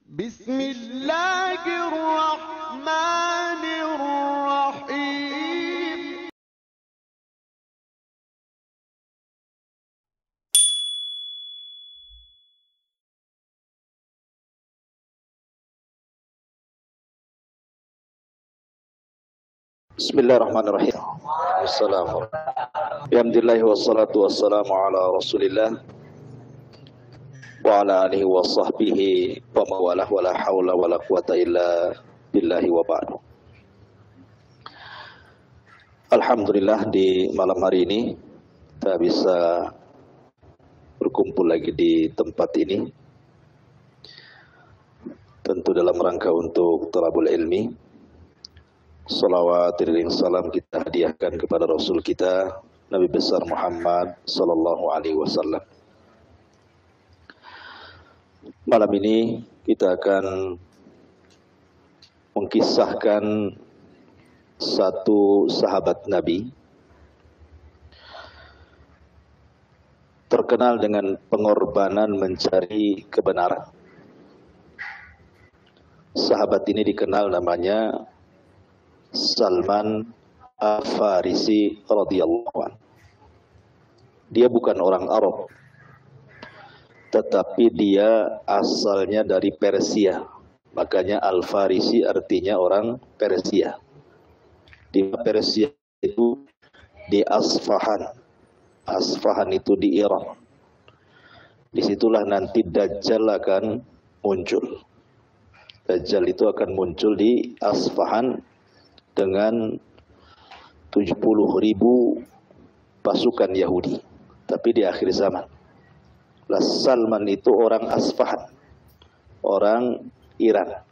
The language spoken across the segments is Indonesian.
بسم الله الرحمن الرحيم. Bismillahirrahmanirrahim. Assalamualaikum. Alhamdulillah wassalatu wassalamu ala Rasulillah wa ala alihi wa sahbihi wa mawalah wa la hawla wa la quwata illa billahi wa ba'du. Alhamdulillah di malam hari ini kita bisa berkumpul lagi di tempat ini, tentu dalam rangka untuk thalabul ilmi. Salawat dan salam kita hadiahkan kepada Rasul kita Nabi besar Muhammad sallallahu alaihi wasallam. Malam ini kita akan mengkisahkan satu sahabat Nabi terkenal dengan pengorbanan mencari kebenaran. Sahabat ini dikenal namanya Salman Al-Farisi radhiyallahu anhu. Dia bukan orang Arab, tetapi dia asalnya dari Persia. Makanya Al-Farisi artinya orang Persia. Di Persia itu di Asfahan. Asfahan itu di Iran. Disitulah nanti Dajjal akan muncul. Dajjal itu akan muncul di Asfahan dengan 70.000 pasukan Yahudi, tapi di akhir zaman. Salman itu orang Asfahan, orang Iran.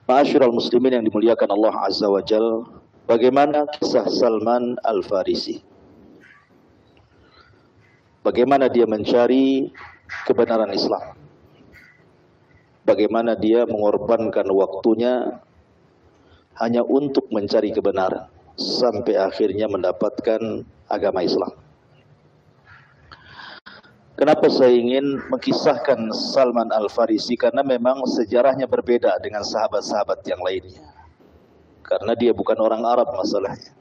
Ma'asyiral muslimin yang dimuliakan Allah Azza wa Jal, bagaimana kisah Salman Al-Farisi? Bagaimana dia mencari kebenaran Islam? Bagaimana dia mengorbankan waktunya hanya untuk mencari kebenaran sampai akhirnya mendapatkan agama Islam. Kenapa saya ingin mengkisahkan Salman Al-Farisi? Karena memang sejarahnya berbeda dengan sahabat-sahabat yang lainnya. Karena dia bukan orang Arab masalahnya.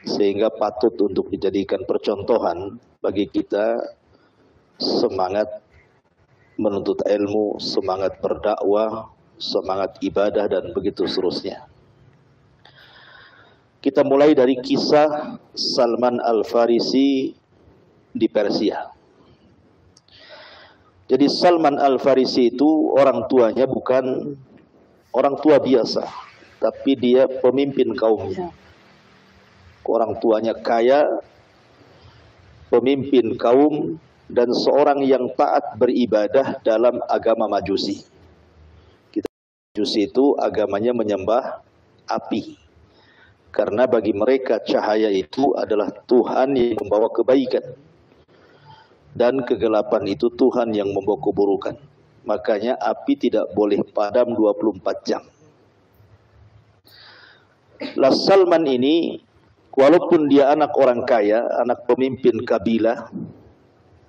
Sehingga patut untuk dijadikan percontohan bagi kita semangat menuntut ilmu, semangat berdakwah, semangat ibadah dan begitu seterusnya. Kita mulai dari kisah Salman Al-Farisi di Persia. Jadi Salman Al-Farisi itu orang tuanya bukan orang tua biasa, tapi dia pemimpin kaumnya. Orang tuanya kaya, pemimpin kaum, dan seorang yang taat beribadah dalam agama Majusi. Majusi itu agamanya menyembah api. Karena bagi mereka cahaya itu adalah Tuhan yang membawa kebaikan. Dan kegelapan itu Tuhan yang membawa keburukan. Makanya api tidak boleh padam 24 jam. Salman ini, walaupun dia anak orang kaya, anak pemimpin kabilah,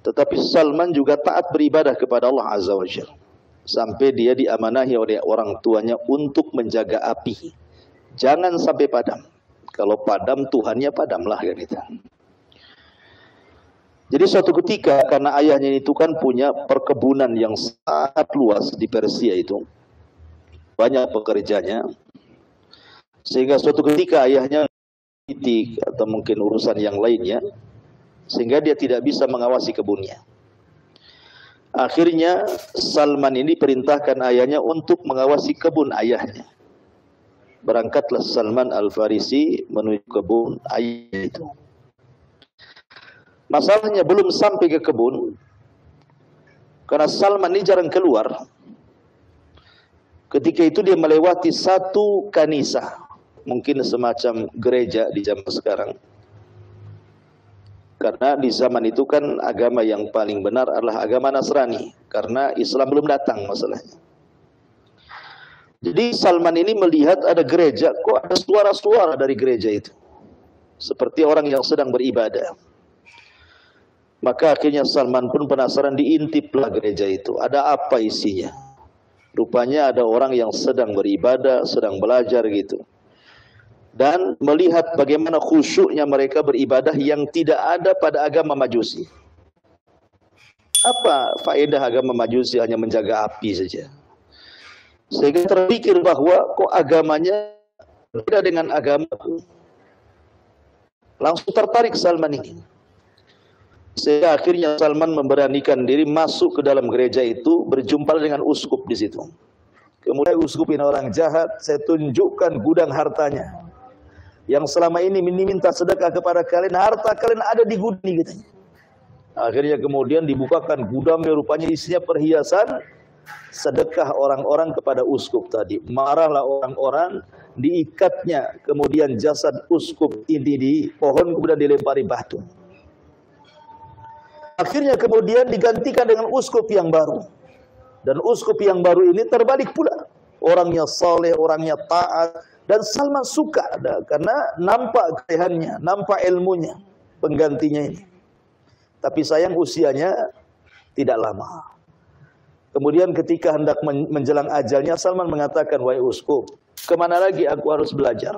tetapi Salman juga taat beribadah kepada Allah Azza wa Jalla. Sampai dia diamanahi oleh orang tuanya untuk menjaga api. Jangan sampai padam. Kalau padam, Tuhannya padamlah kan itu. Jadi suatu ketika, karena ayahnya itu kan punya perkebunan yang sangat luas di Persia itu. Banyak pekerjanya. Sehingga suatu ketika ayahnya politik atau mungkin urusan yang lainnya. Sehingga dia tidak bisa mengawasi kebunnya. Akhirnya Salman ini perintahkan ayahnya untuk mengawasi kebun ayahnya. Berangkatlah Salman Al-Farisi menuju kebun ayahnya itu. Masalahnya belum sampai ke kebun, karena Salman ini jarang keluar. Ketika itu dia melewati satu kanisa, mungkin semacam gereja di zaman sekarang. Karena di zaman itu kan agama yang paling benar adalah agama Nasrani. Karena Islam belum datang masalahnya. Jadi Salman ini melihat ada gereja, kok ada suara-suara dari gereja itu. Seperti orang yang sedang beribadah. Maka akhirnya Salman pun penasaran, diintiplah gereja itu. Ada apa isinya? Rupanya ada orang yang sedang beribadah, sedang belajar gitu. Dan melihat bagaimana khusyuknya mereka beribadah yang tidak ada pada agama Majusi. Apa faedah agama Majusi hanya menjaga api saja? Sehingga terpikir bahwa kok agamanya beda dengan agamaku. Langsung tertarik Salman ini. Sehingga akhirnya Salman memberanikan diri masuk ke dalam gereja itu, berjumpa dengan uskup di situ. Kemudian uskup ini orang jahat, saya tunjukkan gudang hartanya. Yang selama ini minta sedekah kepada kalian, harta kalian ada di gudang ini, katanya. Akhirnya kemudian dibukakan gudangnya, rupanya isinya perhiasan sedekah orang-orang kepada uskup tadi. Marahlah orang-orang, diikatnya kemudian jasad uskup ini di pohon, kemudian dilempari batu. Akhirnya kemudian digantikan dengan uskup yang baru. Dan uskup yang baru ini terbalik pula. Orangnya saleh, orangnya taat. Dan Salman suka karena nampak kerehannya, nampak ilmunya penggantinya ini. Tapi sayang usianya tidak lama. Kemudian ketika hendak menjelang ajalnya, Salman mengatakan, wahai uskup, kemana lagi aku harus belajar?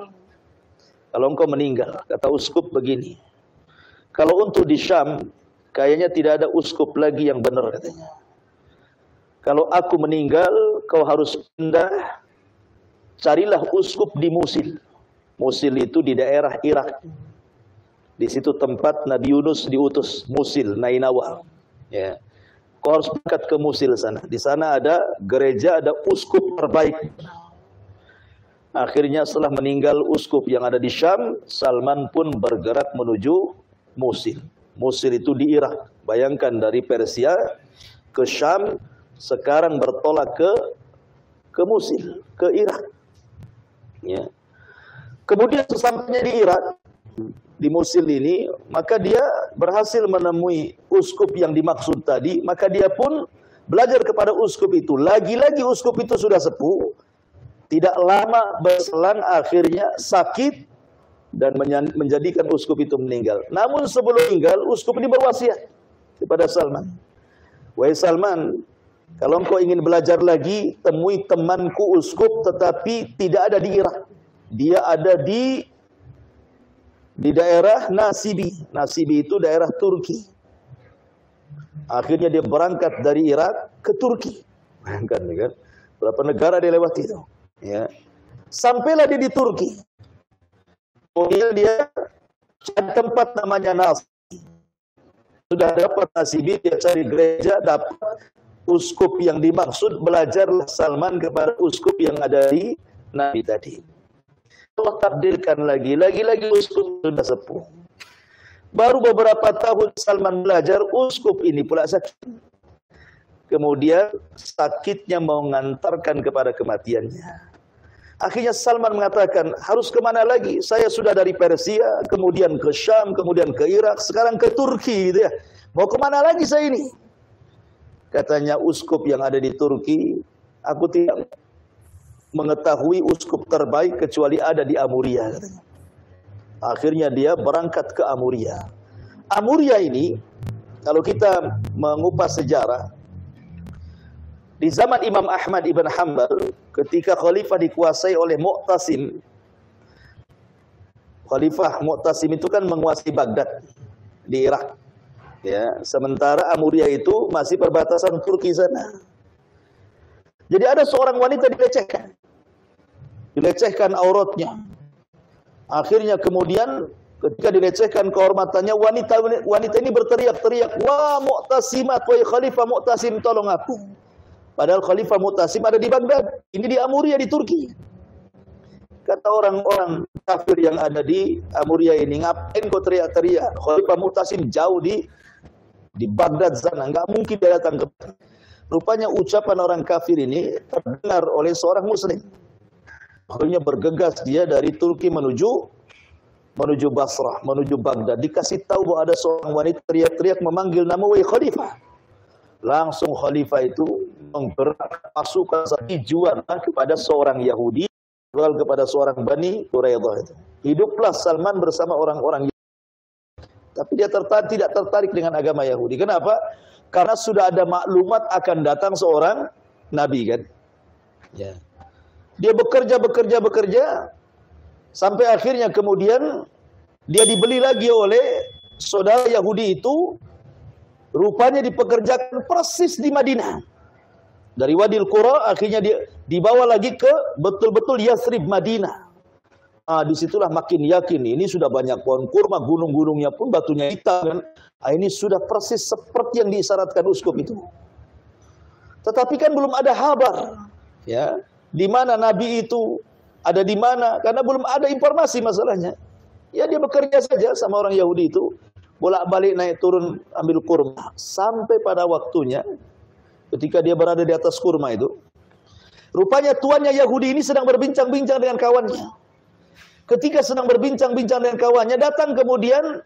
Kalau engkau meninggal, kata uskup begini. Kalau untuk di Syam, kayaknya tidak ada uskup lagi yang benar, katanya. Kalau aku meninggal, kau harus pindah. Carilah uskup di Musil. Musil itu di daerah Irak. Di situ tempat Nabi Yunus diutus. Musil, Nainawa. Ya. Kau harus berangkat ke Musil sana. Di sana ada gereja, ada uskup terbaik. Akhirnya setelah meninggal uskup yang ada di Syam, Salman pun bergerak menuju Musil. Musil itu di Irak. Bayangkan dari Persia ke Syam, sekarang bertolak ke Musil, ke Irak. Ya. Kemudian sesampainya di Irak, di Musil ini, maka dia berhasil menemui uskup yang dimaksud tadi. Maka dia pun belajar kepada uskup itu. Lagi-lagi uskup itu sudah sepuh, tidak lama berselang akhirnya sakit dan menjadikan uskup itu meninggal. Namun sebelum meninggal, uskup ini berwasiat kepada Salman. Wahai Salman, kalau engkau ingin belajar lagi, temui temanku uskup, tetapi tidak ada di Irak. Dia ada di daerah Nasibi. Nasibi itu daerah Turki. Akhirnya dia berangkat dari Irak ke Turki. Bayangkan, kan? Berapa negara dia lewati itu. Ya. Sampailah dia di Turki. Kemudian dia cari tempat namanya Nasibi. Sudah dapat Nasibi, dia cari gereja, dapat uskup yang dimaksud. Belajarlah Salman kepada uskup yang ada di Nabi tadi. Allah takdirkan lagi uskup sudah sepuh. Baru beberapa tahun Salman belajar, uskup ini pula sakit. Kemudian sakitnya mengantarkan kepada kematiannya. Akhirnya Salman mengatakan, harus kemana lagi? Saya sudah dari Persia, kemudian ke Syam, kemudian ke Irak, sekarang ke Turki, gitu ya. Mau kemana lagi saya ini? Katanya uskup yang ada di Turki, aku tidak mengetahui uskup terbaik kecuali ada di Amuria, katanya. Akhirnya dia berangkat ke Amuria. Amuria ini, kalau kita mengupas sejarah, di zaman Imam Ahmad ibn Hanbal, ketika khalifah dikuasai oleh Mu'tasim. Khalifah Mu'tasim itu kan menguasai Baghdad di Irak. Ya, sementara Amuria itu masih perbatasan Turki sana. Jadi ada seorang wanita dilecehkan auratnya. Akhirnya kemudian ketika dilecehkan kehormatannya, wanita ini berteriak-teriak, wah Mu'tasimat, wahai Khalifah Mu'tasim, tolong aku. Padahal Khalifah Mu'tasim ada di Baghdad, ini di Amuria di Turki. Kata orang-orang kafir yang ada di Amuria ini, ngapain kau teriak-teriak? Khalifah Mu'tasim jauh di Baghdad sana, nggak mungkin dia datang ke. Rupanya ucapan orang kafir ini terdengar oleh seorang Muslim. Akhirnya bergegas dia dari Turki menuju Basrah, menuju Baghdad. Dikasih tahu bahwa ada seorang wanita teriak-teriak memanggil nama wahai Khalifah. Langsung Khalifah itu menggerak pasukan jual kepada seorang Yahudi, jual kepada seorang Bani Quraidah itu. Hiduplah Salman bersama orang-orang Yahudi. Tapi dia tidak tertarik dengan agama Yahudi. Kenapa? Karena sudah ada maklumat akan datang seorang nabi kan. Ya. Dia bekerja sampai akhirnya kemudian dia dibeli lagi oleh saudara Yahudi itu. Rupanya dipekerjakan persis di Madinah. Dari Wadil Qura akhirnya dia dibawa lagi ke betul-betul Yathrib Madinah. Disitulah makin yakin ini sudah banyak pohon kurma, gunung-gunungnya pun batunya hitam kan. Ini sudah persis seperti yang diisyaratkan uskup itu. Tetapi kan belum ada kabar, ya, di mana nabi itu ada di mana, karena belum ada informasi masalahnya. Ya dia bekerja saja sama orang Yahudi itu, bolak-balik naik turun ambil kurma sampai pada waktunya ketika dia berada di atas kurma itu. Rupanya tuannya Yahudi ini sedang berbincang-bincang dengan kawannya. Ketika sedang berbincang-bincang dengan kawannya, datang kemudian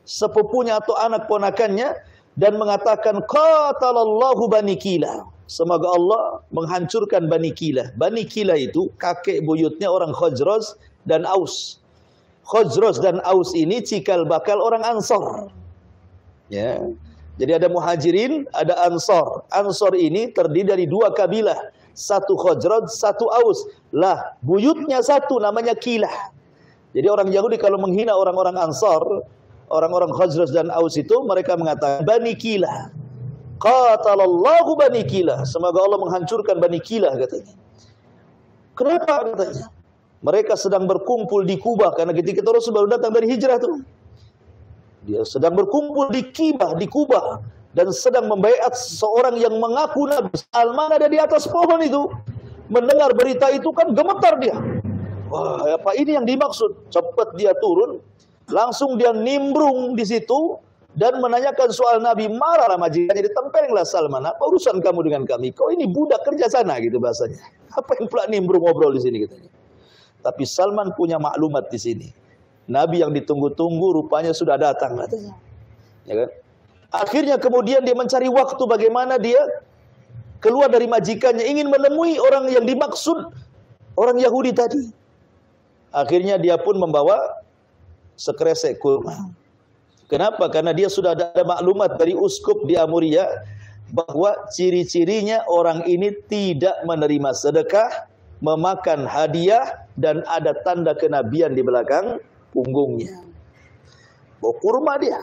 sepupunya atau anak ponakannya dan mengatakan, qatalallahu Bani Kila. Semoga Allah menghancurkan Bani Kila. Bani Kila itu kakek buyutnya orang Khazraj dan Aus. Khazraj dan Aus ini cikal bakal orang Ansor. Ya. Jadi ada Muhajirin, ada Ansor. Ansor ini terdiri dari dua kabilah. Satu Khazraj, satu Aus. Lah, buyutnya satu namanya Kilah. Jadi orang Yahudi kalau menghina orang-orang Ansar, orang-orang Khazraj dan Aus itu, mereka mengatakan Bani Kilah. Qatalallahu Bani Kilah. Semoga Allah menghancurkan Bani Kilah katanya. Kenapa katanya? Mereka sedang berkumpul di Kubah karena ketika itu Rasul baru datang dari hijrah tuh. Dia sedang berkumpul di Kubah dan sedang membaiat seorang yang mengaku Nabi. Salman ada di atas pohon itu. Mendengar berita itu kan gemetar dia. Wah, apa ini yang dimaksud? Cepat dia turun, langsung dia nimbrung di situ dan menanyakan soal Nabi. Marahlah majikannya, ditempelenglah Salman. Apa urusan kamu dengan kami? Kau ini budak kerja sana gitu bahasanya. Apa yang pula nimbrung ngobrol di sini katanya. Tapi Salman punya maklumat di sini. Nabi yang ditunggu-tunggu rupanya sudah datang katanya. Ya kan? Akhirnya kemudian dia mencari waktu bagaimana dia keluar dari majikannya, ingin menemui orang yang dimaksud orang Yahudi tadi. Akhirnya dia pun membawa sekresek kurma. Kenapa? Karena dia sudah ada maklumat dari uskup di Amuria bahwa ciri-cirinya orang ini tidak menerima sedekah, memakan hadiah, dan ada tanda kenabian di belakang punggungnya. Bawa kurma dia.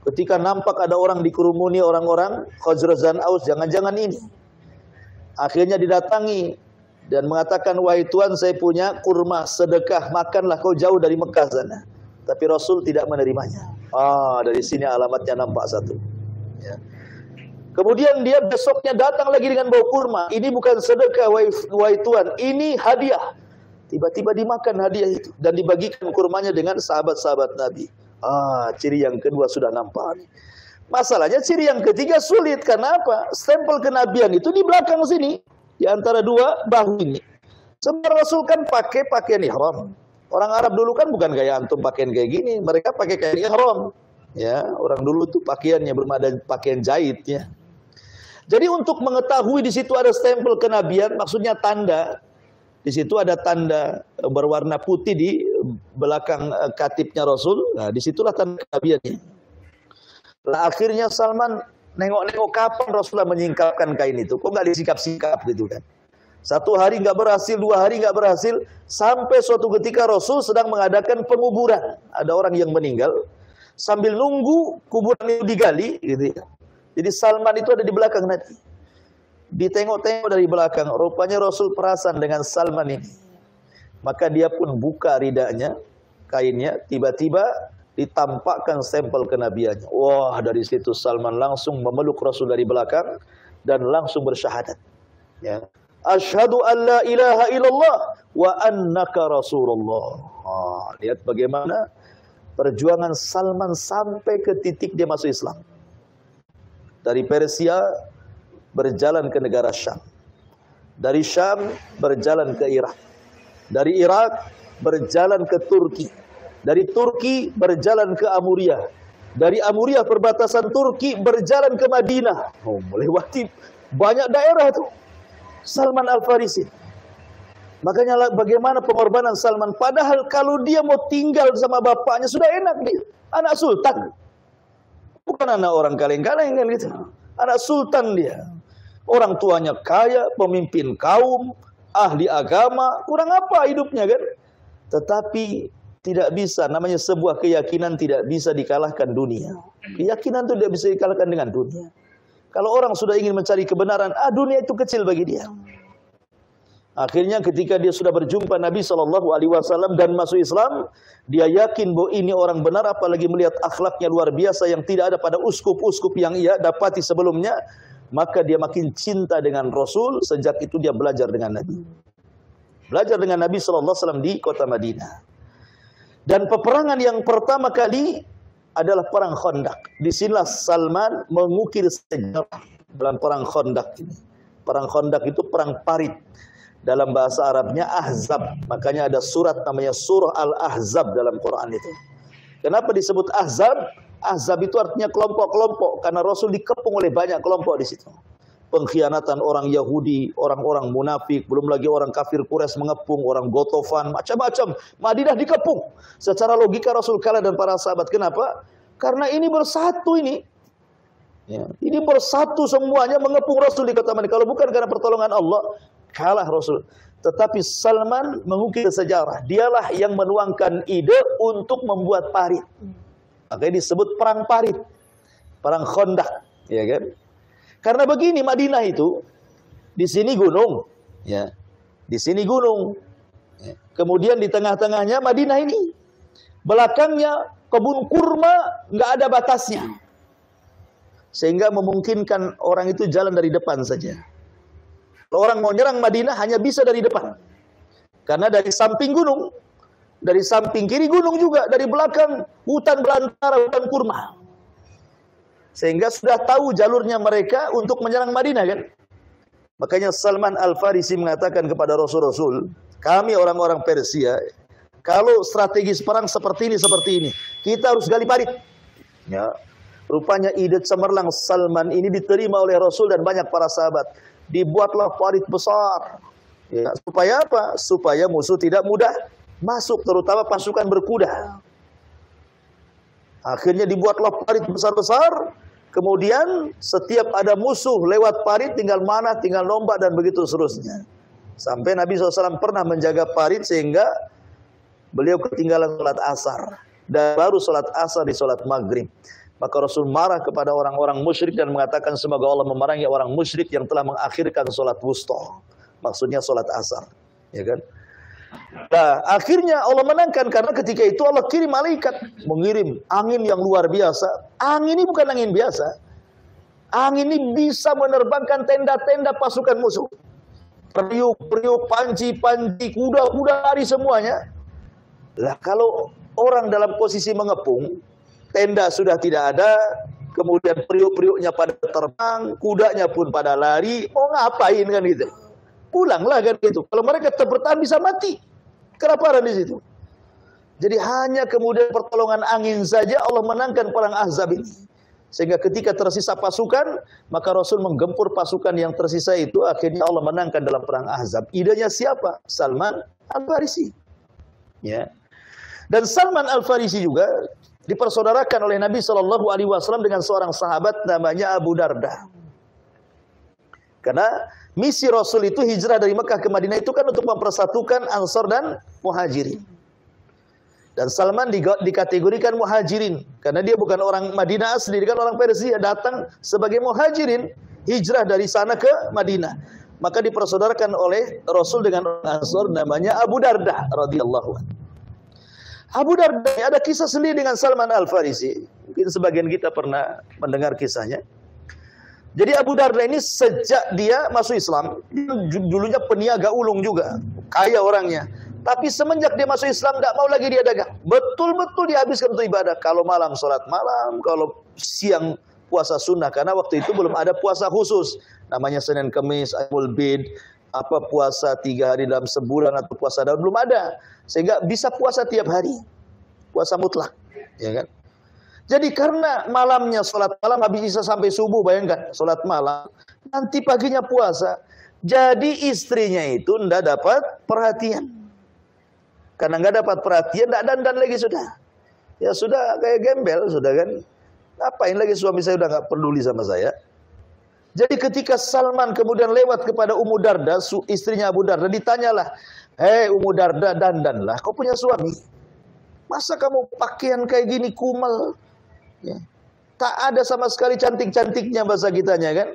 Ketika nampak ada orang dikerumuni orang-orang Khazraj dan Aus, jangan-jangan ini. Akhirnya didatangi dan mengatakan, wahai Tuan, saya punya kurma sedekah, makanlah, kau jauh dari Mekah sana. Tapi Rasul tidak menerimanya. Dari sini alamatnya nampak satu. Ya. Kemudian dia besoknya datang lagi dengan bawa kurma. Ini bukan sedekah, wahai Tuan, ini hadiah. Tiba-tiba dimakan hadiah itu dan dibagikan kurmanya dengan sahabat-sahabat Nabi. Ciri yang kedua sudah nampak. Masalahnya ciri yang ketiga sulit. Karena apa? Stempel kenabian itu di belakang sini, di antara dua bahu ini. Sebenarnya Rasul kan pakai pakaian ihram. Orang Arab dulu kan bukan kayak antum pakaian kayak gini. Mereka pakai kain ihram. Ya, orang dulu tuh pakaiannya belum ada pakaian jahit ya. Jadi untuk mengetahui di situ ada stempel kenabian, maksudnya tanda. Di situ ada tanda berwarna putih di belakang katibnya Rasul. Nah, disitulah tanda kenabiannya. Nah, akhirnya Salman nengok-nengok kapan Rasulullah menyingkapkan kain itu. Kok nggak disikap-sikap gitu kan? Satu hari nggak berhasil, 2 hari nggak berhasil, sampai suatu ketika Rasul sedang mengadakan penguburan. Ada orang yang meninggal, sambil nunggu kuburan itu digali, gitu ya. Jadi Salman itu ada di belakang nanti. Ditengok-tengok dari belakang, rupanya Rasul perasan dengan Salman ini. Maka dia pun buka ridanya, kainnya, tiba-tiba ditampakkan stempel kenabiannya. Wah, dari situ Salman langsung memeluk Rasul dari belakang dan langsung bersyahadat. Ya. Asyhadu an la ilaha illallah wa annaka Rasulullah. Lihat bagaimana perjuangan Salman sampai ke titik dia masuk Islam. Dari Persia berjalan ke negara Syam. Dari Syam berjalan ke Irak. Dari Irak berjalan ke Turki. Dari Turki berjalan ke Amuria. Dari Amuria perbatasan Turki berjalan ke Madinah. Melewati banyak daerah itu. Salman Al-Farisi. Makanya bagaimana pengorbanan Salman. Padahal kalau dia mau tinggal sama bapaknya sudah enak dia. Anak sultan. Bukan anak orang kaleng-kaleng kan gitu. Anak sultan dia. Orang tuanya kaya, pemimpin kaum, ahli agama, kurang apa hidupnya kan? Tetapi tidak bisa, namanya sebuah keyakinan tidak bisa dikalahkan dunia. Keyakinan itu tidak bisa dikalahkan dengan dunia. Kalau orang sudah ingin mencari kebenaran, dunia itu kecil bagi dia. Akhirnya ketika dia sudah berjumpa Nabi SAW dan masuk Islam, dia yakin bahwa ini orang benar, apalagi melihat akhlaknya luar biasa yang tidak ada pada uskup-uskup yang ia dapati sebelumnya. Maka dia makin cinta dengan Rasul. Sejak itu dia belajar dengan Nabi. Belajar dengan Nabi SAW di kota Madinah. Dan peperangan yang pertama kali adalah perang Khandaq. Disinilah Salman mengukir sejarah dalam perang Khandaq ini. Perang Khandaq itu perang parit. Dalam bahasa Arabnya Ahzab. Makanya ada surat namanya surah Al-Ahzab dalam Quran itu. Kenapa disebut Ahzab? Ahzab itu artinya kelompok-kelompok. Karena Rasul dikepung oleh banyak kelompok di situ. Pengkhianatan orang Yahudi, orang-orang munafik, belum lagi orang kafir Quraisy mengepung, orang Gotofan, macam-macam. Madinah dikepung. Secara logika Rasul kalah dan para sahabat. Kenapa? Karena ini bersatu ini. Ya, ini bersatu semuanya mengepung Rasul di kota Madinah. Kalau bukan karena pertolongan Allah, kalah Rasul. Tetapi Salman mengukir sejarah. Dialah yang menuangkan ide untuk membuat parit. Makanya disebut perang parit. Perang Khandaq, ya kan? Karena begini, Madinah itu di sini gunung, ya. Di sini gunung. Ya. Kemudian di tengah-tengahnya Madinah ini. Belakangnya kebun kurma, nggak ada batasnya. Sehingga memungkinkan orang itu jalan dari depan saja. Kalau orang mau nyerang Madinah hanya bisa dari depan. Karena dari samping gunung, dari samping kiri gunung juga, dari belakang hutan belantara, hutan kurma. Sehingga sudah tahu jalurnya mereka untuk menyerang Madinah kan. Makanya Salman Al-Farisi mengatakan kepada Rasul-Rasul, kami orang-orang Persia, kalau strategis perang seperti ini, kita harus gali parit. Ya. Rupanya ide cemerlang Salman ini diterima oleh Rasul dan banyak para sahabat. Dibuatlah parit besar. Ya. Supaya apa? Supaya musuh tidak mudah masuk, terutama pasukan berkuda. Akhirnya dibuatlah parit besar-besar. Kemudian setiap ada musuh lewat parit, tinggal mana, tinggal nombak dan begitu seterusnya. Sampai Nabi SAW pernah menjaga parit sehingga beliau ketinggalan sholat asar. Dan baru sholat asar di sholat maghrib. Maka Rasul marah kepada orang-orang musyrik dan mengatakan semoga Allah memarahi orang musyrik yang telah mengakhirkan sholat wusta. Maksudnya sholat asar. Ya kan? Nah, akhirnya Allah menangkan karena ketika itu Allah kirim malaikat, mengirim angin yang luar biasa. Angin ini bukan angin biasa. Angin ini bisa menerbangkan tenda-tenda pasukan musuh. Periuk-periuk, panci-panci, kuda-kuda lari semuanya. Lah kalau orang dalam posisi mengepung, tenda sudah tidak ada, kemudian periuk-periuknya pada terbang, kudanya pun pada lari, mau ngapain kan gitu? Pulanglah kan gitu. Kalau mereka tetap bertahan bisa mati. Kelaparan di situ. Jadi hanya kemudian pertolongan angin saja Allah menangkan perang Ahzab ini. Sehingga ketika tersisa pasukan, maka Rasul menggempur pasukan yang tersisa itu. Akhirnya Allah menangkan dalam perang Ahzab. Idenya siapa? Salman Al-Farisi. Ya. Dan Salman Al-Farisi juga dipersaudarakan oleh Nabi SAW dengan seorang sahabat namanya Abu Darda. Karena misi Rasul itu hijrah dari Mekah ke Madinah itu kan untuk mempersatukan Ansar dan Muhajirin. Dan Salman dikategorikan Muhajirin. Karena dia bukan orang Madinah asli, dia kan orang Persia, datang sebagai Muhajirin, hijrah dari sana ke Madinah. Maka dipersaudarakan oleh Rasul dengan orang Ansar namanya Abu Darda radhiyallahu anhu. Abu Darda ada kisah sendiri dengan Salman Al-Farisi. Mungkin sebagian kita pernah mendengar kisahnya. Jadi Abu Darda ini sejak dia masuk Islam, dulunya peniaga ulung juga, kaya orangnya. Tapi semenjak dia masuk Islam, tidak mau lagi dia dagang. Betul-betul dihabiskan untuk ibadah. Kalau malam sholat malam, kalau siang puasa sunnah. Karena waktu itu belum ada puasa khusus. Namanya Senin Kemis, Ayyamul Bid, apa puasa 3 hari dalam sebulan atau puasa daun, belum ada. Sehingga bisa puasa tiap hari. Puasa mutlak. Ya kan? Jadi karena malamnya sholat malam habis isya sampai subuh, bayangkan sholat malam, nanti paginya puasa. Jadi istrinya itu tidak dapat perhatian. Karena nggak dapat perhatian, tidak dandan lagi sudah. Ya sudah kayak gembel, sudah kan. Ngapain lagi suami saya udah nggak peduli sama saya. Jadi ketika Salman kemudian lewat kepada Ummu Darda, istrinya Abu Darda, ditanyalah, "Hei Ummu Darda, dandanlah, kau punya suami. Masa kamu pakaian kayak gini kumel? Ya. Tak ada sama sekali cantik-cantiknya bahasa kitanya kan?"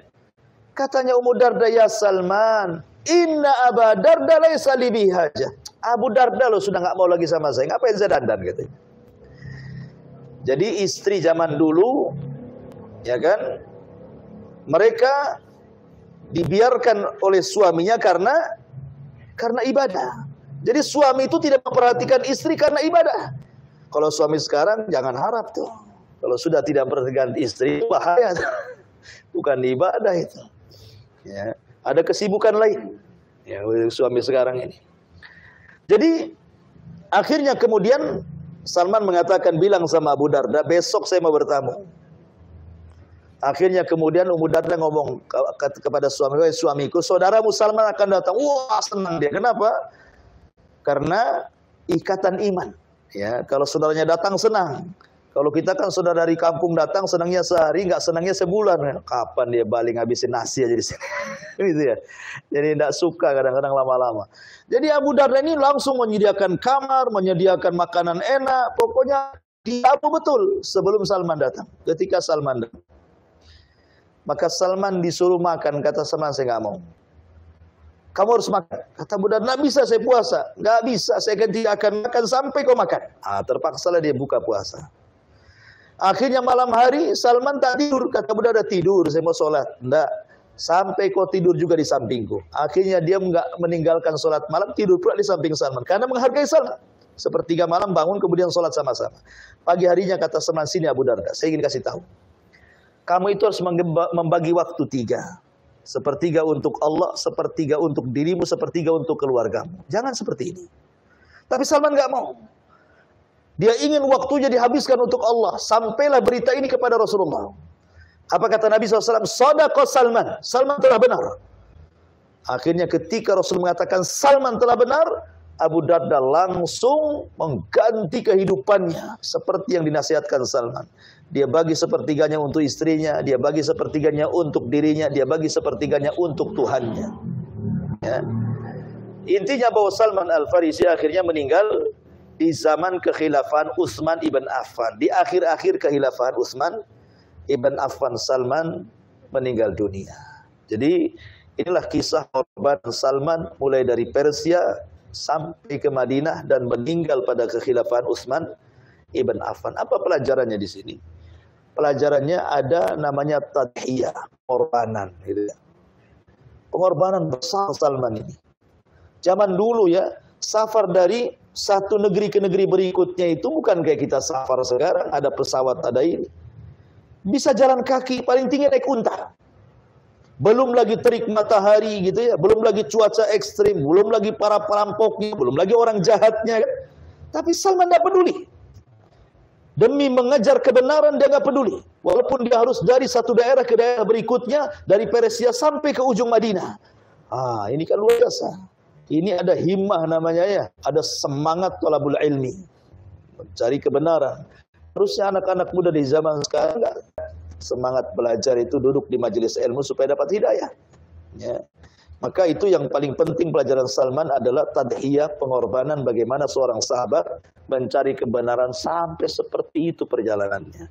Katanya Ummu Darda, "Ya Salman, inna Abu Darda laisa li bihaja." Abu Darda lo sudah nggak mau lagi sama saya, ngapain saya dandan gitu. Jadi istri zaman dulu, ya kan, mereka dibiarkan oleh suaminya karena ibadah. Jadi suami itu tidak memperhatikan istri karena ibadah. Kalau suami sekarang jangan harap tuh. Kalau sudah tidak memperhatikan istri, bahaya. Bukan ibadah itu. Ya, ada kesibukan lain. Ya, suami sekarang ini. Jadi akhirnya kemudian Salman mengatakan, bilang sama Abu Darda, besok saya mau bertamu. Akhirnya kemudian Ummu Darda ngomong kepada suamiku, saudaramu Salman akan datang. Wah, senang dia. Kenapa? Karena ikatan iman. Ya, kalau saudaranya datang senang. Kalau kita kan saudara dari kampung datang senangnya sehari, nggak senangnya sebulan. Kapan dia balik ngabisin nasi aja di sini. Gitu ya. Jadi tidak suka kadang-kadang lama-lama. Jadi Abu Darda ini langsung menyediakan kamar, menyediakan makanan enak. Pokoknya diabu betul sebelum Salman datang. Ketika Salman datang, maka Salman disuruh makan. Kata Salman, saya nggak mau. Kamu harus makan. Kata Abu Darda, nggak bisa saya puasa. Nggak bisa, saya tidak akan makan sampai kau makan. Terpaksalah dia buka puasa. Akhirnya malam hari Salman tak tidur. Kata Abu Darda, tidur, saya mau sholat. Nggak, sampai kau tidur juga di sampingku. Akhirnya dia nggak meninggalkan sholat malam, tidur pula di samping Salman. Karena menghargai Salman. Sepertiga malam bangun, kemudian sholat sama-sama. Pagi harinya kata Salman, sini Abu Darda, saya ingin kasih tahu. Kamu itu harus membagi waktu 3. Sepertiga untuk Allah, sepertiga untuk dirimu, sepertiga untuk keluargamu. Jangan seperti ini. Tapi Salman nggak mau. Dia ingin waktunya dihabiskan untuk Allah. Sampailah berita ini kepada Rasulullah. Apa kata Nabi SAW? Shadaqa Salman. Salman telah benar. Akhirnya ketika Rasul mengatakan Salman telah benar, Abu Darda langsung mengganti kehidupannya seperti yang dinasihatkan Salman. Dia bagi sepertiganya untuk istrinya, dia bagi sepertiganya untuk dirinya, dia bagi sepertiganya untuk Tuhannya. Ya. Intinya bahwa Salman Al-Farisi akhirnya meninggal di zaman kekhilafan Utsman ibn Affan. Di akhir-akhir kekhilafan Utsman ibn Affan, Salman meninggal dunia. Jadi inilah kisah korban Salman mulai dari Persia sampai ke Madinah dan meninggal pada kekhilafan Utsman ibn Affan. Apa pelajarannya di sini? Pelajarannya ada namanya tadhiyah, pengorbanan. Gitu ya. Pengorbanan besar Salman ini. Zaman dulu ya, safar dari satu negeri ke negeri berikutnya itu bukan kayak kita safar sekarang, ada pesawat, ada ini. Bisa jalan kaki, paling tinggi naik unta. Belum lagi terik matahari gitu ya, belum lagi cuaca ekstrim, belum lagi para perampoknya, belum lagi orang jahatnya kan. Tapi Salman tidak peduli. Demi mengejar kebenaran dia nggak peduli. Walaupun dia harus dari satu daerah ke daerah berikutnya, dari Persia sampai ke ujung Madinah. Ini kan luar biasa. Ini ada himmah namanya ya, ada semangat thalabul ilmi, mencari kebenaran. Harusnya anak-anak muda di zaman sekarang nggak semangat belajar itu duduk di majelis ilmu supaya dapat hidayah. Ya. Maka itu yang paling penting pelajaran Salman adalah tadhiyah, pengorbanan bagaimana seorang sahabat mencari kebenaran sampai seperti itu perjalanannya.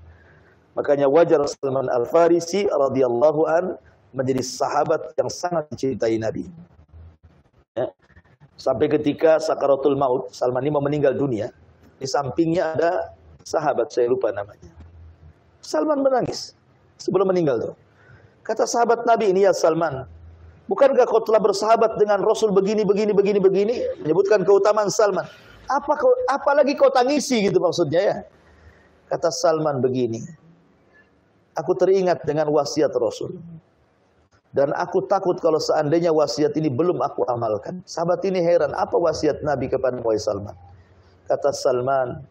Makanya wajar Salman Al-Farisi radhiyallahu an menjadi sahabat yang sangat dicintai Nabi. Ya. Sampai ketika sakaratul maut, Salman ini mau meninggal dunia, di sampingnya ada sahabat, saya lupa namanya. Salman menangis sebelum meninggal tuh. Kata sahabat Nabi ini, ya Salman, bukankah kau telah bersahabat dengan Rasul begini, menyebutkan keutamaan Salman. Apalagi kau tangisi gitu maksudnya ya. Kata Salman begini, aku teringat dengan wasiat Rasul. Dan aku takut kalau seandainya wasiat ini belum aku amalkan. Sahabat ini heran, apa wasiat Nabi kepada Muhammad Salman? Kata Salman,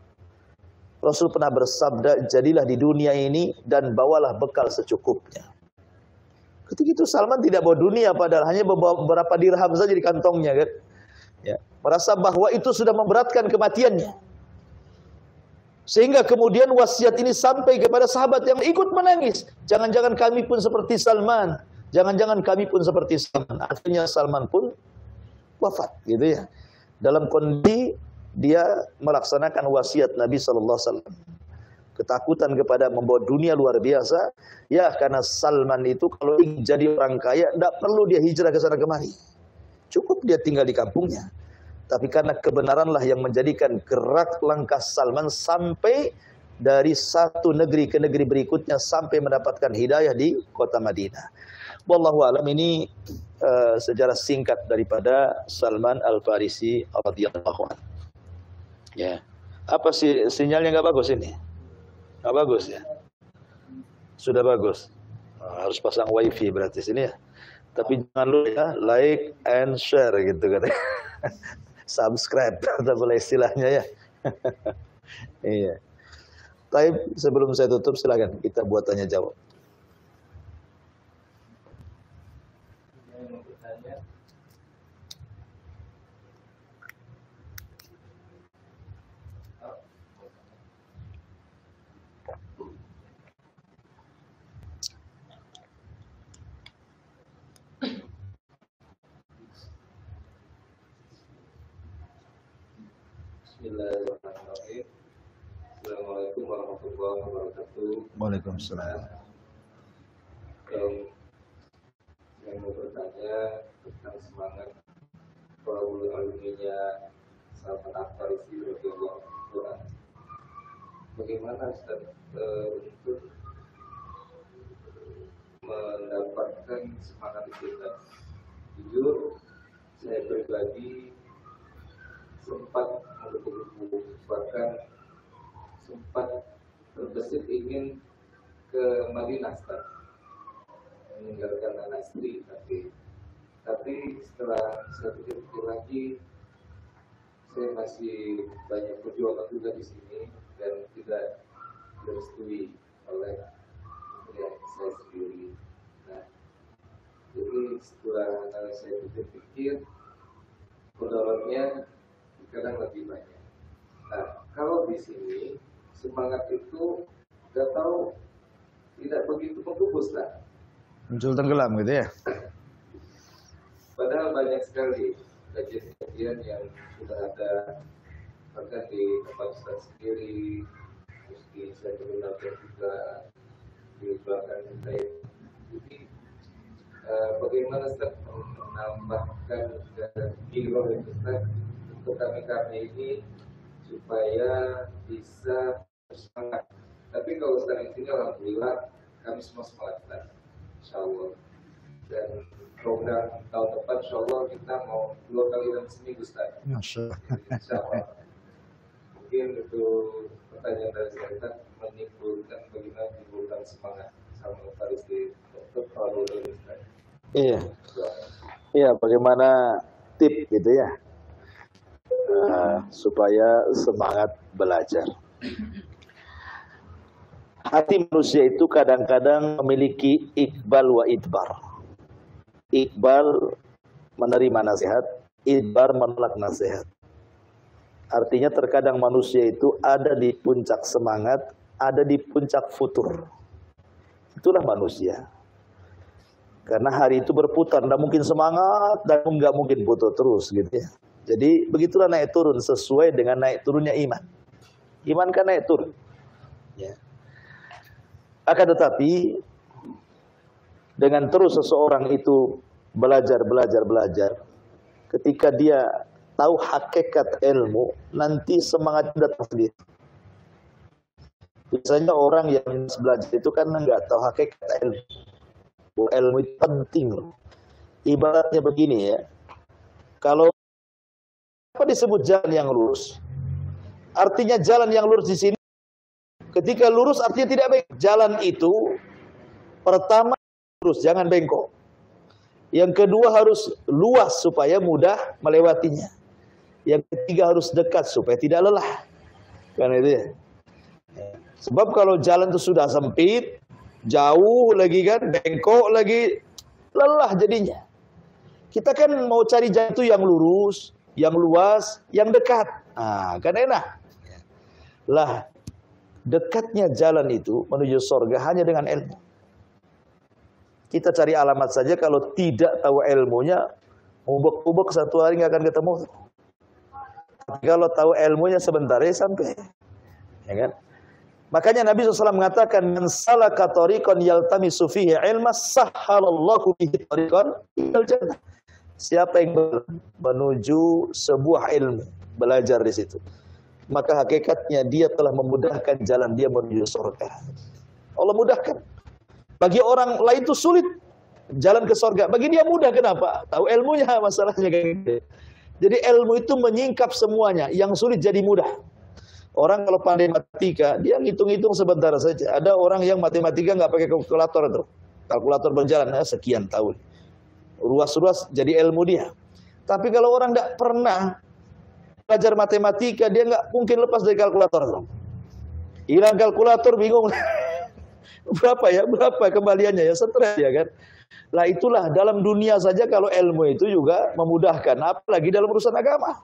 Rasul pernah bersabda, jadilah di dunia ini dan bawalah bekal secukupnya. Ketika itu Salman tidak bawa dunia, padahal hanya bawa beberapa dirham saja di kantongnya kan. Ya, merasa bahwa itu sudah memberatkan kematiannya. Sehingga kemudian wasiat ini sampai kepada sahabat yang ikut menangis. Jangan-jangan kami pun seperti Salman. Jangan-jangan kami pun seperti Salman. Akhirnya Salman pun wafat, gitu ya. Dalam kondisi dia melaksanakan wasiat Nabi sallallahu alaihi wasallam. Ketakutan kepada membawa dunia luar biasa. Ya, karena Salman itu kalau ingin jadi orang kaya, tidak perlu dia hijrah ke sana kemari. Cukup dia tinggal di kampungnya. Tapi karena kebenaranlah yang menjadikan gerak langkah Salman sampai dari satu negeri ke negeri berikutnya sampai mendapatkan hidayah di kota Madinah. Wallahu a'lam. Ini sejarah singkat daripada Salman Al-Farisi radhiyallahu anhu. Ya. Apa sih sinyalnya nggak bagus ini? Nggak bagus ya? Sudah bagus. Harus pasang wifi berarti sini ya. Tapi jangan lupa ya, like and share gitu kan. Subscribe atau boleh istilahnya ya. Iya. Tapi sebelum saya tutup silakan kita buat tanya jawab. Bismillahirrahmanirrahim. Assalamualaikum warahmatullahi wabarakatuh. Waalaikumsalam. Saya mau bertanya tentang semangat para alumninya Salman Al-Farisi radhiyallahu anhu. Bagaimana Ustaz untuk mendapatkan semangat itu? Jujur, saya pribadi sempat mendukung buku, bahkan sempat terbesit ingin ke Madinah, Ustaz, meninggalkan anak istri, tapi setelah saya pikir-pikir lagi, saya masih banyak perjuangan juga di sini dan tidak direstui oleh yang saya sendiri. Nah, jadi setelah saya pikir-pikir, mudaratnya kadang lebih banyak. Nah, kalau di sini semangat itu nggak tahu tidak begitu menghembus lah. Muncul tenggelam gitu ya. Padahal banyak sekali kajian-kajian yang sudah ada bahkan di tempat Ustaz sendiri, terus di saya belajar juga di belakang saya. Jadi bagaimana Ustaz menambahkan giroh itu Ustaz untuk kami ini supaya bisa bersemangat. Tapi kalau sekarang ini alhamdulillah kami semua semangat, insyaallah. Dan program tahun depan insyaallah kita mau 2 kali dalam seminggu, Ustaz. Insyaallah. Mungkin itu pertanyaan dari saya, menimbulkan bagaimana menimbulkan semangat sama Farisi untuk para Ustaz. Iya. Iya, bagaimana tip gitu ya. Supaya semangat belajar. Hati manusia itu kadang-kadang memiliki iqbal wa idbar. Iqbal menerima nasihat, idbar menolak nasihat. Artinya terkadang manusia itu ada di puncak semangat, ada di puncak futur. Itulah manusia. Karena hari itu berputar, tidak mungkin semangat dan nggak mungkin putar terus gitu ya. Jadi begitulah naik turun sesuai dengan naik turunnya iman. Iman kan naik turun. Ya. Akan tetapi dengan terus seseorang itu belajar, ketika dia tahu hakikat ilmu, nanti semangat datang sendiri. Biasanya orang yang belajar itu kan enggak tahu hakikat ilmu. Ilmu itu penting loh. Ibaratnya begini ya. Kalau apa disebut jalan yang lurus? Artinya jalan yang lurus di sini, ketika lurus artinya tidak baik. Jalan itu pertama lurus, jangan bengkok. Yang kedua harus luas supaya mudah melewatinya. Yang ketiga harus dekat supaya tidak lelah. Kan itu ya. Sebab kalau jalan itu sudah sempit, jauh lagi kan, bengkok lagi, lelah jadinya. Kita kan mau cari jalan itu yang lurus, yang luas, yang dekat. Kan enak. Lah, Dekatnya jalan itu menuju surga hanya dengan ilmu. Kita cari alamat saja, kalau tidak tahu ilmunya, ubek-ubek satu hari nggak akan ketemu. Tapi kalau tahu ilmunya sebentar ya sampai. Ya kan? Makanya Nabi SAW mengatakan, "Man salaka tariqan yaltamisu fihi ilma, sahhalallahu bihi tariqan ilal jannah." Siapa yang menuju sebuah ilmu, belajar di situ, maka hakikatnya dia telah memudahkan jalan dia menuju surga. Allah mudahkan. Bagi orang lain itu sulit jalan ke surga, bagi dia mudah. Kenapa? Tahu ilmunya, masalahnya kayak gitu. Jadi ilmu itu menyingkap semuanya, yang sulit jadi mudah. Orang kalau pandai matematika, dia ngitung-ngitung sebentar saja. Ada orang yang matematika nggak pakai kalkulator itu. Kalkulator berjalan sekian tahun. Ruas-ruas jadi ilmu dia. Tapi kalau orang nggak pernah belajar matematika, dia nggak mungkin lepas dari kalkulator. Hilang kalkulator, bingung. Berapa ya? Berapa kembaliannya ya? Stres ya kan? Lah itulah dalam dunia saja kalau ilmu itu juga memudahkan, apalagi dalam urusan agama.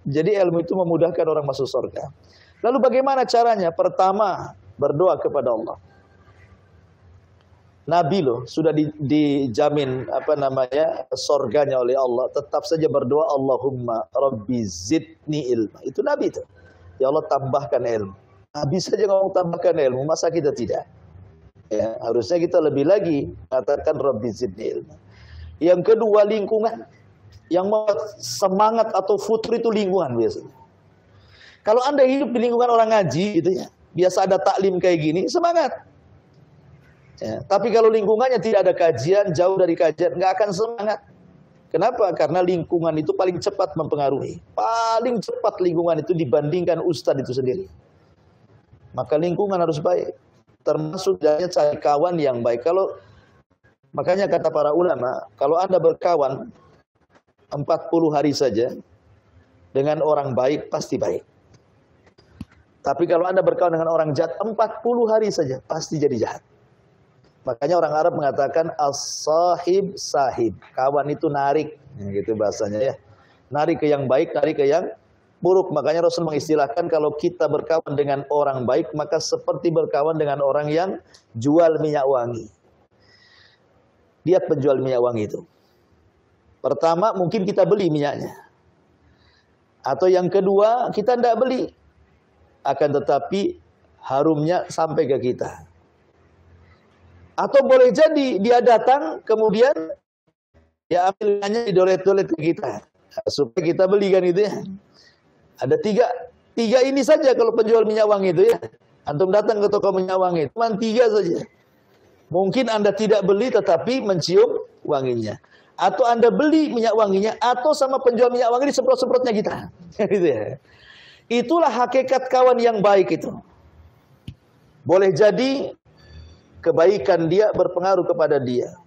Jadi ilmu itu memudahkan orang masuk surga. Lalu bagaimana caranya? Pertama, berdoa kepada Allah. Nabi loh sudah dijamin surganya oleh Allah, tetap saja berdoa, Allahumma Rabbi zidni ilma. Itu Nabi itu. Ya Allah tambahkan ilmu. Nabi saja ngomong tambahkan ilmu, masa kita tidak? Ya, harusnya kita lebih lagi katakan Rabbi zidni ilma. Yang kedua, lingkungan. Yang membuat semangat atau futur itu lingkungan biasanya. Kalau Anda hidup di lingkungan orang ngaji gitu ya, biasa ada taklim kayak gini, semangat. Ya, tapi kalau lingkungannya tidak ada kajian, jauh dari kajian, nggak akan semangat. Kenapa? Karena lingkungan itu paling cepat mempengaruhi. Paling cepat lingkungan itu dibandingkan ustadz itu sendiri. Maka lingkungan harus baik. Termasuk dari cari kawan yang baik. Makanya kata para ulama, kalau Anda berkawan 40 hari saja dengan orang baik, pasti baik. Tapi kalau Anda berkawan dengan orang jahat 40 hari saja, pasti jadi jahat. Makanya orang Arab mengatakan as-sahib sahib. Kawan itu narik, gitu bahasanya ya. Narik ke yang baik, narik ke yang buruk. Makanya Rasul mengistilahkan kalau kita berkawan dengan orang baik, maka seperti berkawan dengan orang yang jual minyak wangi. Lihat penjual minyak wangi itu. Pertama, mungkin kita beli minyaknya. Atau yang kedua, kita tidak beli. Akan tetapi harumnya sampai ke kita. Atau boleh jadi dia datang, kemudian dia ambilnya didolet-dolet ke kita. Supaya kita beli kan itu ya. Ada tiga ini saja kalau penjual minyak wangi itu ya. Antum datang ke toko minyak wangi, cuma 3 saja. Mungkin Anda tidak beli tetapi mencium wanginya. Atau Anda beli minyak wanginya, atau sama penjual minyak wangi disemprot-semprotnya kita. Gitu ya. Itulah hakikat kawan yang baik itu. Boleh jadi kebaikan dia berpengaruh kepada dia.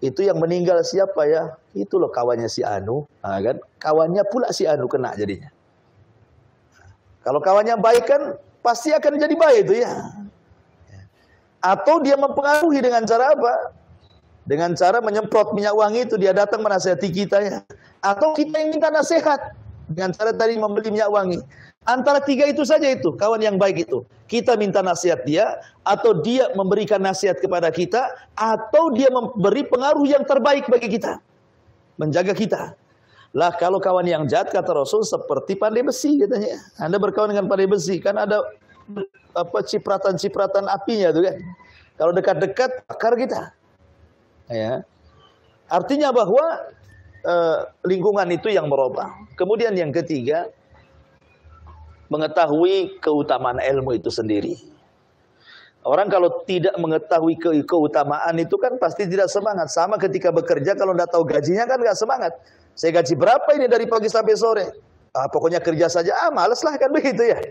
Itu yang meninggal siapa ya? Itu loh kawannya si Anu. Nah, kan? Kawannya pula si Anu kena jadinya. Kalau kawannya baik kan pasti akan jadi baik itu ya. Atau dia mempengaruhi dengan cara apa? Dengan cara menyemprot minyak wangi itu, dia datang menasihati kita ya. Atau kita yang minta nasihat dengan cara tadi membeli minyak wangi. Antara 3 itu saja itu, kawan yang baik itu. Kita minta nasihat dia, atau dia memberikan nasihat kepada kita, atau dia memberi pengaruh yang terbaik bagi kita. Menjaga kita. Lah kalau kawan yang jahat, kata Rasul, seperti pandai besi katanya. Anda berkawan dengan pandai besi, kan ada cipratan-cipratan apinya tuh kan. Kalau dekat-dekat, bakar kita. Ya. Artinya bahwa lingkungan itu yang merubah. Kemudian yang ketiga, mengetahui keutamaan ilmu itu sendiri. Orang kalau tidak mengetahui keutamaan itu kan pasti tidak semangat. Sama ketika bekerja, kalau tidak tahu gajinya kan nggak semangat. Saya gaji berapa ini dari pagi sampai sore? Pokoknya kerja saja, males lah kan begitu ya.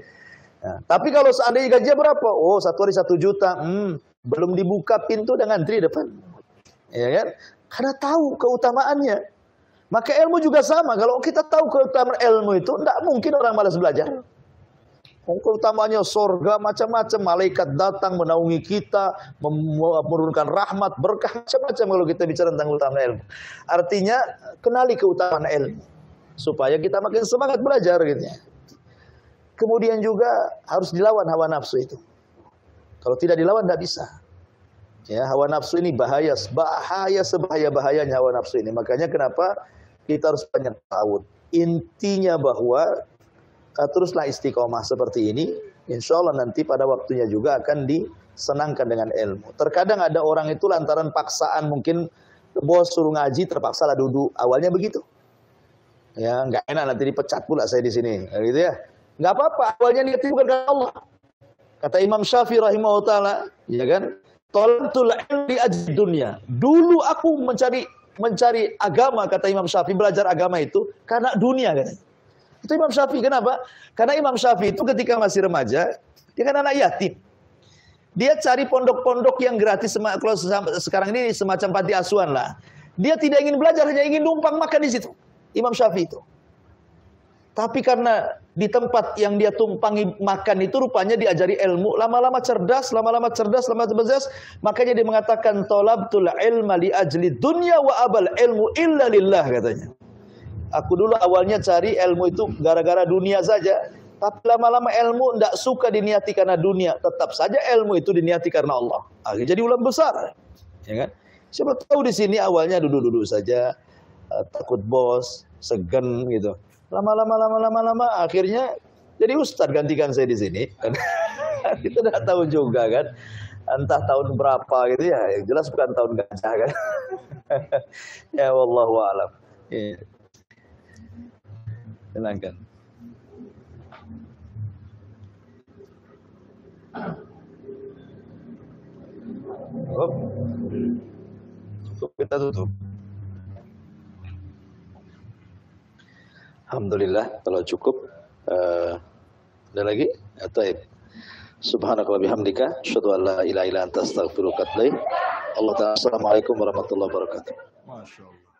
Nah, tapi kalau seandainya gajinya berapa? Oh, 1 hari 1 juta. Belum dibuka pintu dan ngantri depan. Ya kan? Karena tahu keutamaannya. Maka ilmu juga sama. Kalau kita tahu keutamaan ilmu itu, tidak mungkin orang malas belajar. Keutamaannya surga macam-macam, malaikat datang menaungi kita, menurunkan rahmat, berkah macam-macam kalau kita bicara tentang keutamaan ilmu. Artinya kenali keutamaan ilmu supaya kita makin semangat belajar gitu. kemudian juga harus dilawan hawa nafsu itu. Kalau tidak dilawan tidak bisa. Ya, hawa nafsu ini bahaya sebahaya-bahayanya hawa nafsu ini. Makanya kenapa kita harus banyak ta'awud. Intinya bahwa teruslah istiqomah seperti ini. Insya Allah nanti pada waktunya juga akan disenangkan dengan ilmu. Terkadang ada orang itu lantaran paksaan, mungkin bos suruh ngaji terpaksa lah duduk. Awalnya begitu. Ya, nggak enak nanti dipecat pula saya di sini, gitu ya. Nggak apa-apa. Awalnya niatnya bukan karena Allah. Kata Imam Syafi'i rahimahullah taala, ya kan? Talabtul ilmi ajli dunya. Dulu aku mencari agama, kata Imam Syafi'i, belajar agama itu karena dunia, katanya. Itu Imam Syafi'i. Kenapa? Karena Imam Syafi'i itu ketika masih remaja, dia kan anak yatim. Dia cari pondok-pondok yang gratis, kalau sekarang ini semacam panti asuhan lah. Dia tidak ingin belajar, hanya ingin numpang makan di situ. Imam Syafi'i itu. Tapi karena di tempat yang dia tumpangi makan itu rupanya diajari ilmu, lama-lama cerdas, makanya dia mengatakan talabtul ilma li ajli dunya wa abal ilmu illa lillah, katanya. Aku dulu awalnya cari ilmu itu gara-gara dunia saja, tapi lama-lama ilmu tidak suka diniati karena dunia, tetap saja ilmu itu diniati karena Allah. Akhirnya jadi ulama besar, ya kan? Siapa tahu di sini awalnya duduk-duduk saja, takut bos, segan gitu. Lama-lama akhirnya jadi ustadz, gantikan saya di sini. Kita tidak tahu juga kan, entah tahun berapa gitu ya. Jelas bukan tahun gajah kan. Ya wallahu a'lam. Ya. Silakan. Oh. Cukup, kita tutup. Alhamdulillah, kalau cukup. Ada lagi? Taib. Subhanakallahumma bihamdika, asyhadu an la ilaha illa anta, astaghfiruka wa atubu ilaik. Allah ta'ala. Assalamualaikum warahmatullahi wabarakatuh. Masya Allah.